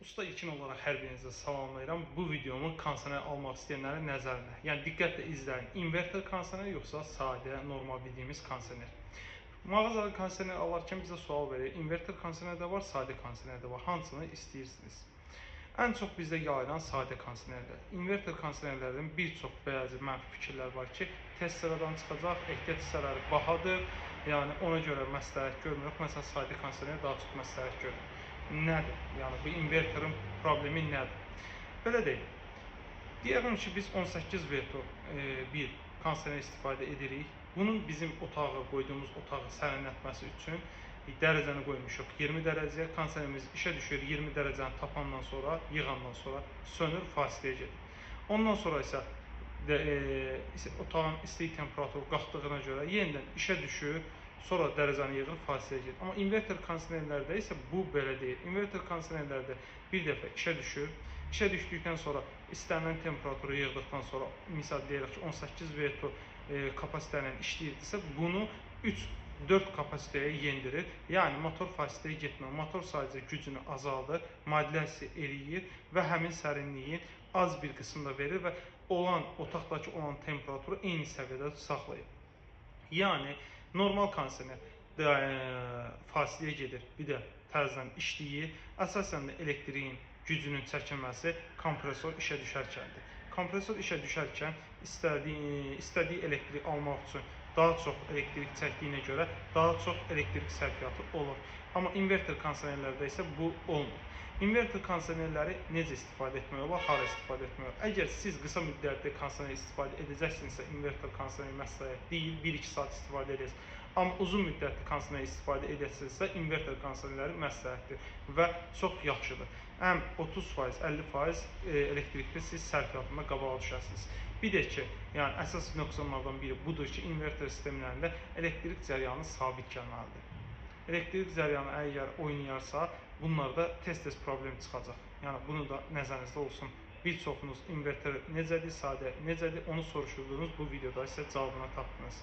Usta ilkin olaraq hər birinizə salamlayıram. Bu videomu kondisioner almaq istəyənlərin nəzərinə. Yəni diqqətlə izləyin. Inverter kondisioner yoxsa sadə, normal bildiyimiz kondisioner. Mağazada kondisioner alarkən bizə sual verir. Inverter kondisioner də var, sadə kondisioner də var. Hansını istəyirsiniz? Ən çox bizdə yayılan sadə kondisionerlər. Inverter kondisionerlərdən bir çox bəzi mənfi fikirlər var ki, tez sıradan çıxacaq, ehtiyat hissələri bahadır. Yəni ona görə məsləhət görmürük. Məsələn, sadə kondisioner daha çox məsləhət görürük. Nədir? Yəni bu inverterin problemi nədir? Belə deyil. Deyəlim ki, biz 18 veto bir kondisioner istifadə edirik. Bunun bizim otağa qoyduğumuz otağı sərinlətməsi üçün dərəcəni qoymuşuq 20 dərəcəyə. Kondisionerimiz işə düşür 20 dərəcəni tapandan sonra, yığandan sonra sönür, fasiləyə gedir. Ondan sonra isə otağın istilik temperaturu qalxdığına görə yenidən işə düşür, sonra dərəcəni yığır, fasiləyə gedir. Amma inverter kondisionerlərdə isə bu belə deyil. Inverter kondisionerlərdə bir dəfə işə düşür. İşə düşdükdən sonra istənilən temperaturu yığdıqdan sonra, misal deyirək ki, 18 veto kapasitə ilə işləyirdisə, bunu 3-4 kapasitəyə yendirir. Yəni motor fasiləyə getmir. Motor sadəcə gücünü azaldır, modulyasiya eləyir və həmin sərinliyin az bir qismında verir və otaqdakı olan temperaturu eyni səviyyədə saxlayır. Yəni normal kondisioner fasiləyə gedir, bir də təzədən işləyir. Əsasən də elektriyin gücünün çəkilməsi kompresor işə düşərkəndir. Kompresor işə düşərkən istədiyi elektriyi almaq üçün daha çox elektrik çəkdiyinə görə daha çox elektrik sərfiyyatı olur. Amma inverter kondisionerlərdə isə bu olmur. Inverter kondisionerləri necə istifadə etmək olar, hara istifadə etmək olar? Əgər siz qısa müddətli kondisioner istifadə edəcəksinizsə, inverter kondisioner məsləhət deyil, 1-2 saat istifadə edəcəksiniz. Amma uzun müddətli kondisioner istifadə edəcəksinizsə, inverter kondisionerləri məsləhətdir və çox yaxşıdır. Həm 30%, 50% elektrikdə siz sərfiyyatında qabağa düşərsiniz. Bir də ki, yəni əsas nöqsanlardan biri budur ki, inverter sistemlərində elektrik cəryanı sabit gəlməlidir. Elektrik cəryanı əgər oynayarsa, bunlarda tez-tez problem çıxacaq. Yəni bunu da nəzərinizdə olsun. Bir çoxunuz inverter necədir, sadə necədir, onu soruşdurdunuz, bu videoda isə cavabını tapdınız.